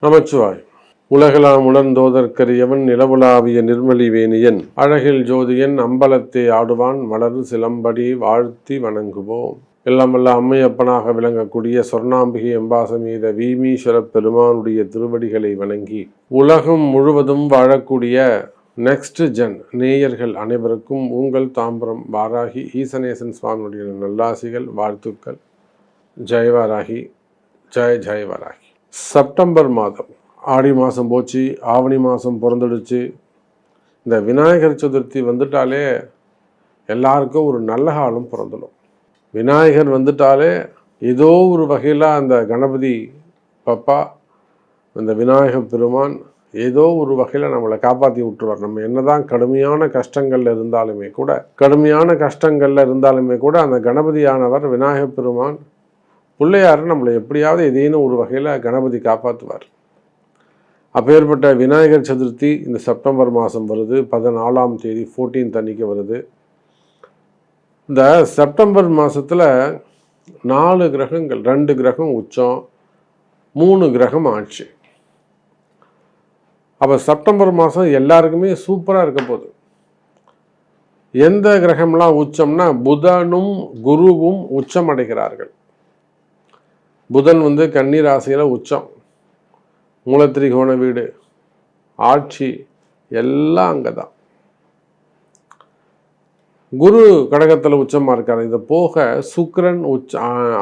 நமச்சிவாய். உலகெலாம் உணர்ந்தோதற்கரியவன் நிலவுலாவிய நிர்மலி வேணியன் அழகில் ஜோதியன் அம்பலத்தே ஆடுவான் மலர் சிலம்படி வாழ்த்தி வணங்குவோம். எல்லாம் வல்ல அம்மையப்பனாக விளங்கக்கூடிய சொர்ணாம்பிகை எம்பாசமீத வீமீஸ்வர பெருமானுடைய திருவடிகளை வணங்கி உலகம் முழுவதும் வாழக்கூடிய நெக்ஸ்ட் ஜென் நேயர்கள் அனைவருக்கும் உங்கள் தாம்பரம் வாராகி ஈசனேசன் சுவாமியுடைய நல்லாசிகள், வாழ்த்துக்கள். ஜெய் வாராகி, ஜெய் ஜெய் வாராகி. செப்டம்பர் மாதம், ஆடி மாதம் போச்சு, ஆவணி மாதம் பிறந்துடுச்சு. இந்த விநாயகர் சதுர்த்தி வந்துட்டாலே எல்லாருக்கும் ஒரு நல்ல காலம் பிறந்துடும். விநாயகர் வந்துட்டாலே ஏதோ ஒரு வகையில் அந்த கணபதி பப்பா, இந்த விநாயகர் பெருமான் ஏதோ ஒரு வகையில் நம்மளை காப்பாற்றி விட்டுருவார். நம்ம என்னதான் கடுமையான கஷ்டங்களில் இருந்தாலுமே கூட அந்த கணபதியானவர் விநாயகர் பெருமான் பிள்ளையார் நம்மளை எப்படியாவது ஏதேனும் ஒரு வகையில் கணபதி காப்பாற்றுவார். அப்பேற்பட்ட விநாயகர் சதுர்த்தி இந்த செப்டம்பர் மாதம் வருது. 14ஆம் தேதி 14th அன்னைக்கு வருது. இந்த செப்டம்பர் மாதத்தில் 4 கிரகங்கள், 2 கிரகம் உச்சம், 3 கிரகம் ஆட்சி. அப்போ செப்டம்பர் மாதம் எல்லாருக்குமே சூப்பராக இருக்க போகுது. எந்த கிரகம்லாம் உச்சம்னா புதனும் குருவும் உச்சம் அடைகிறார்கள். புதன் கன்னி ராசியில் உச்சம், மூலத்திரிகோண வீடு, ஆட்சி எல்லாம் அங்கே தான். குரு கடகத்தில் உச்சமாக இருக்கார். இதை போக சுக்கிரன்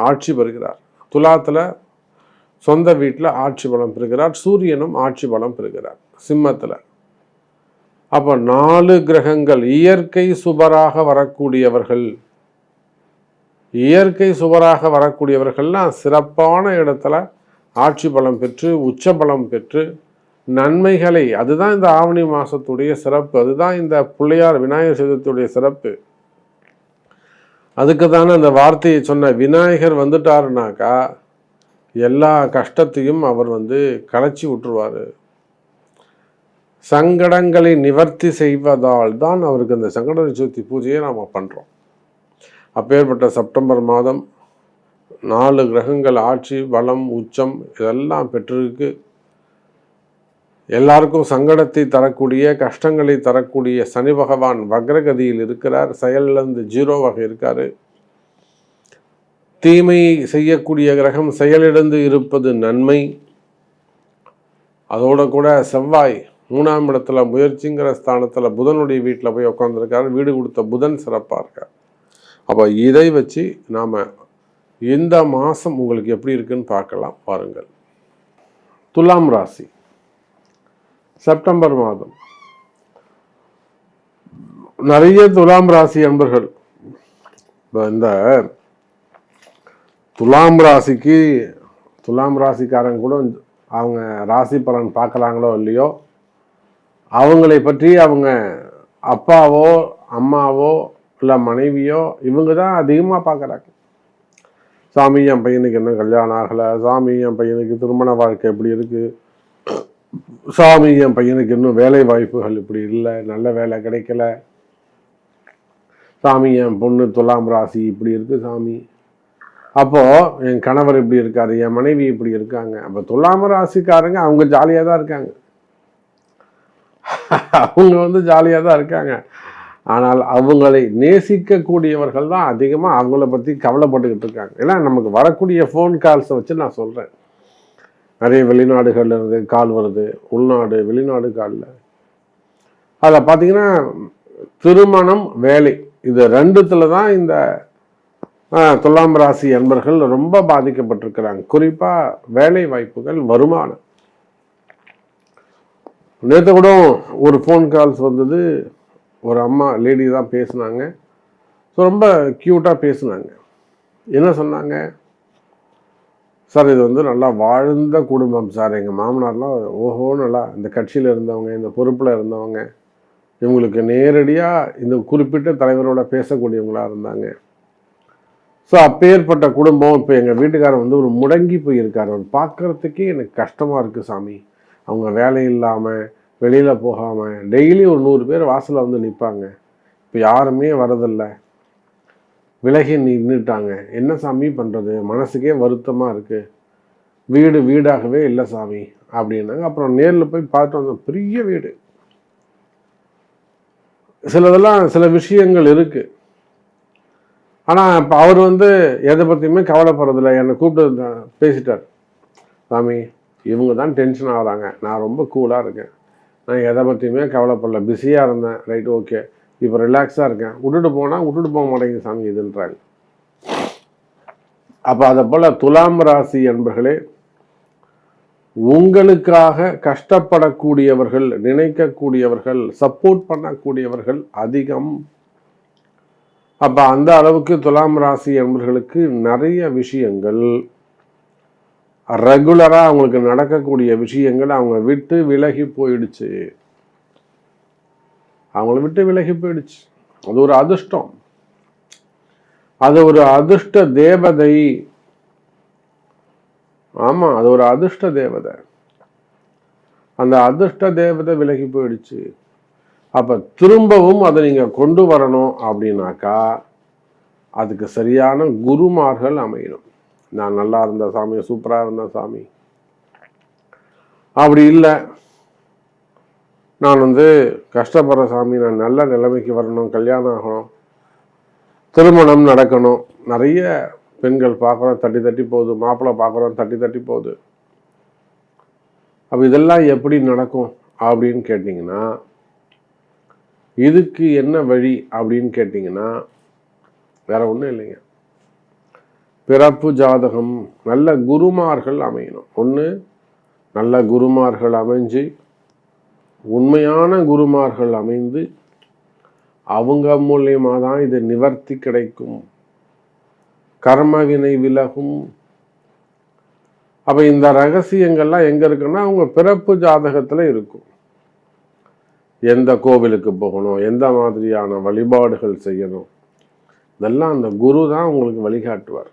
ஆட்சி பெறுகிறார். துலாத்தில் சொந்த வீட்டில் ஆட்சி பலம் பெறுகிறார். சூரியனும் ஆட்சி பலம் பெறுகிறார் சிம்மத்தில். அப்போ 4 கிரகங்கள் இயற்கை சுபராக வரக்கூடியவர்கள்லாம் சிறப்பான இடத்துல ஆட்சி பலம் பெற்று உச்ச பலம் பெற்று நன்மைகளை, அதுதான் இந்த ஆவணி மாதத்துடைய சிறப்பு, அதுதான் இந்த பிள்ளையார் விநாயகர் சதுர்த்தியுடைய சிறப்பு. அதுக்கு தானே அந்த வார்த்தையை சொன்ன. விநாயகர் வந்துட்டாருனாக்கா எல்லா கஷ்டத்தையும் அவர் கலைச்சி விட்டுருவார். சங்கடங்களை நிவர்த்தி செய்வதால் தான் அவருக்கு அந்த சங்கட சதுர்த்தி பூஜையை நாம் பண்ணுறோம். அப்பேற்பட்ட செப்டம்பர் மாதம் 4 கிரகங்கள் ஆட்சி பலம் உச்சம் இதெல்லாம் பெற்றிருக்கு. எல்லாருக்கும் சங்கடத்தை தரக்கூடிய, கஷ்டங்களை தரக்கூடிய சனி பகவான் வக்ரகதியில் இருக்கிறார். செயலிழந்து 0வாக இருக்காரு. தீமை செய்யக்கூடிய கிரகம் செயலிழந்து இருப்பது நன்மை. அதோட கூட செவ்வாய் 3ஆம் இடத்துல முயற்சிங்கிற ஸ்தானத்தில் புதனுடைய வீட்டில் போய் உட்காந்துருக்காரு. வீடு கொடுத்த புதன் சிறப்பாக இருக்கார். அப்போ இதை வச்சு நாம் இந்த மாதம் உங்களுக்கு எப்படி இருக்குன்னு பார்க்கலாம். பாருங்கள். துலாம் ராசி செப்டம்பர் மாதம் நிறைய துலாம் ராசி அன்பர்கள் இந்த துலாம் ராசிக்காரங்க கூட அவங்க ராசி பலன் பார்க்குறாங்களோ இல்லையோ, அவங்களை பற்றி அவங்க அப்பாவோ அம்மாவோ இல்லை மனைவியோ இவங்க தான் அதிகமாக பார்க்குறாங்க. சாமி என் பையனுக்கு என்ன கல்யாணம் ஆகலை, சாமி என் பையனுக்கு திருமண வாழ்க்கை எப்படி இருக்குது, சாமி என் பையனுக்கு இன்னும் வேலை வாய்ப்புகள் இப்படி இல்லை, நல்ல வேலை கிடைக்கல, சாமி என் பொண்ணு துலாம் ராசி இப்படி இருக்குது சாமி, அப்போது என் கணவர் இப்படி இருக்காரு, என் மனைவி இப்படி இருக்காங்க. அப்போ துலாம் ராசிக்காரங்க அவங்க ஜாலியாக தான் இருக்காங்க. அவங்க ஜாலியாக தான் இருக்காங்க. ஆனால் அவங்களை நேசிக்கக்கூடியவர்கள் தான் அதிகமாக அவங்கள பற்றி கவலைப்பட்டுக்கிட்டு இருக்காங்க. ஏன்னா நமக்கு வரக்கூடிய ஃபோன் கால்ஸை வச்சு நான் சொல்கிறேன். நிறைய வெளிநாடுகளில் இருந்து கால் வருது, உள்நாடு வெளிநாடு காலில். அதில் பார்த்தீங்கன்னா திருமணம் வேலை இது 2த்துல தான் இந்த துலாம் ராசி அன்பர்கள் ரொம்ப பாதிக்கப்பட்டிருக்கிறாங்க. குறிப்பாக வேலை வாய்ப்புகள், வருமானம். நேற்று கூட ஒரு ஃபோன் கால்ஸ் வந்தது. ஒரு அம்மா லேடி தான் பேசுனாங்க. ஸோ ரொம்ப க்யூட்டாக பேசுனாங்க. என்ன சொன்னாங்க, சார் இது நல்லா வாழ்ந்த குடும்பம் சார், எங்கள் மாமனார்லாம் ஓஹோ நல்லா இந்த கட்சியில் இருந்தவங்க, இந்த பொறுப்பில் இருந்தவங்க, இவங்களுக்கு நேரடியாக இந்த குறிப்பிட்ட தலைவரோட பேசக்கூடியவங்களாக இருந்தாங்க. ஸோ அப்பேற்பட்ட குடும்பம். இப்போ எங்கள் வீட்டுக்காரர் ஒரு முடங்கி போயிருக்கார். அவர் பார்க்குறதுக்கே எனக்கு கஷ்டமாக இருக்குது சாமி. அவங்க வேலை இல்லாமல் வெளியில் போகாமல் டெய்லி ஒரு 100 பேர் வாசலில் நிற்பாங்க. இப்போ யாருமே வரதில்லை, விலகி நின்றுட்டாங்க. என்ன சாமி பண்ணுறது, மனசுக்கே வருத்தமாக இருக்குது. வீடு வீடாகவே இல்லை சாமி அப்படின்னாங்க. அப்புறம் நேரில் போய் பார்த்து வந்தோம், பெரிய வீடு. சில விஷயங்கள் இருக்கு. ஆனால் இப்போ அவர் எதை பற்றியுமே கவலைப்படுறதில்ல. என்னை கூப்பிட்டு பேசிட்டார், சாமி இவங்க தான் டென்ஷன் ஆகிறாங்க, நான் ரொம்ப கூலாக இருக்கேன், நான் எதை பற்றியுமே கவலைப்படல, பிஸியாக இருந்தேன், ரைட் ஓகே, இப்போ ரிலாக்ஸாக இருக்கேன், விட்டுட்டு போக மாட்டேங்குது சாமி இதுன்றாங்க. அப்போ அதை போல் துலாம் ராசி என்பர்களே, உங்களுக்காக கஷ்டப்படக்கூடியவர்கள், நினைக்கக்கூடியவர்கள், சப்போர்ட் பண்ணக்கூடியவர்கள் அதிகம். அப்போ அந்த அளவுக்கு துலாம் ராசி என்பவர்களுக்கு நிறைய விஷயங்கள் ரெகுலராக அவங்களுக்கு நடக்கக்கூடிய விஷயங்கள் அவங்க விட்டு விலகி போயிடுச்சு. அது ஒரு அதிர்ஷ்டம், அது ஒரு அதிர்ஷ்ட தேவதை. ஆமா, அது ஒரு அதிர்ஷ்ட தேவதை. அந்த அதிர்ஷ்ட தேவதை விலகி போயிடுச்சு. அப்ப திரும்பவும் அதை நீங்க கொண்டு வரணும் அப்படின்னாக்கா அதுக்கு சரியான குருமார்கள் அமையணும். நான் நல்லா இருந்த சாமி, சூப்பரா இருந்த சாமி, அப்படி இல்லை நான் கஷ்டப்படுற சாமி, நான் நல்ல நிலைமைக்கு வரணும், கல்யாணம் ஆகணும், திருமணம் நடக்கணும், நிறைய பெண்கள் பார்க்குறோம் தட்டி தட்டி போகுது, மாப்பிள்ளை பார்க்குறோம் தட்டி தட்டி போகுது. அப்போ இதெல்லாம் எப்படி நடக்கும் அப்படின்னு கேட்டிங்கன்னா, இதுக்கு என்ன வழி அப்படின்னு கேட்டிங்கன்னா வேற ஒன்றும் இல்லைங்க. பிறப்பு ஜாதகம், நல்ல குருமார்கள் அமையணும். ஒன்று, நல்ல குருமார்கள் அமைஞ்சு, உண்மையான குருமார்கள் அமைந்து, அவங்க மூலியமாக தான் இது நிவர்த்தி கிடைக்கும், கர்மவினை விலகும். அப்போ இந்த ரகசியங்கள்லாம் எங்கே இருக்குன்னா அவங்க பிறப்பு ஜாதகத்தில் இருக்கும். எந்த கோவிலுக்கு போகணும், எந்த மாதிரியான வழிபாடுகள் செய்யணும், இதெல்லாம் அந்த குரு தான் உங்களுக்கு வழிகாட்டுவார்.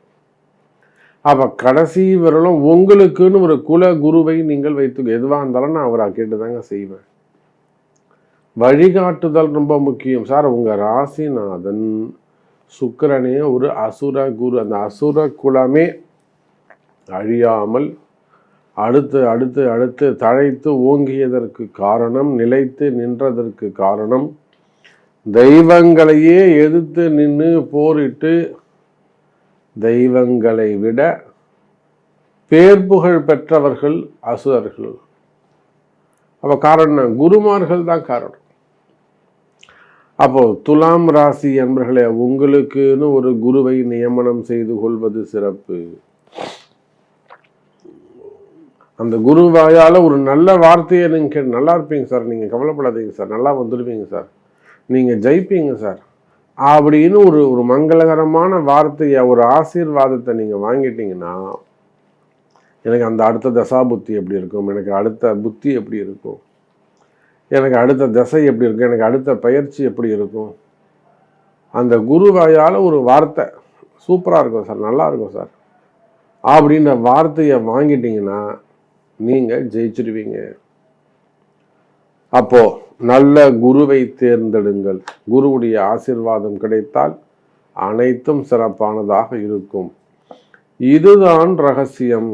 அப்போ கடைசி வரலும் உங்களுக்குன்னு ஒரு குல குருவை நீங்கள் வைத்து, எதுவாக இருந்தாலும் நான் அவரை கேட்டுதாங்க செய்வேன். வழிகாட்டுதல் ரொம்ப முக்கியம் சார். உங்கள் ராசிநாதன் சுக்கிரனே ஒரு அசுர குரு. அந்த அசுர குலமே அழியாமல் அடுத்து அடுத்து அடுத்து தழைத்து ஓங்கியதற்கு காரணம், நிலைத்து நின்றதற்கு காரணம், தெய்வங்களையே எதிர்த்து நின்று போரிட்டு தெய்வங்களை விட பேர்புகழ் பெற்றவர்கள் அசுரர்கள். அப்போ காரணம் குருமார்கள் தான் காரணம். அப்போ துலாம் ராசி என்பர்களே, உங்களுக்குன்னு ஒரு குருவை நியமனம் செய்து கொள்வது சிறப்பு. அந்த குரு வாயால் ஒரு நல்ல வார்த்தையை நீங்கள் நல்லா இருப்பீங்க சார், நீங்கள் கவலைப்படாதீங்க சார், நல்லா வந்துடுவீங்க சார், நீங்கள் ஜெயிப்பீங்க சார் அப்படின்னு ஒரு மங்களகரமான வார்த்தையை, ஒரு ஆசீர்வாதத்தை நீங்கள் வாங்கிட்டீங்கன்னா, எனக்கு அந்த அடுத்த தசா புத்தி எப்படி இருக்கும், எனக்கு அடுத்த புத்தி எப்படி இருக்கும், எனக்கு அடுத்த தசை எப்படி இருக்கும், எனக்கு அடுத்த பயிற்சி எப்படி இருக்கும், அந்த குரு வாயால் ஒரு வார்த்தை சூப்பராக இருக்கும் சார், நல்லா இருக்கும் சார் அப்படின்ற வார்த்தையை வாங்கிட்டீங்கன்னா நீங்கள் ஜெயிச்சிடுவீங்க. அப்போ நல்ல குருவை தேர்ந்தெடுங்கள். குருவுடைய ஆசீர்வாதம் கிடைத்தால் அனைத்தும் சிறப்பானதாக இருக்கும். இதுதான் ரகசியம்.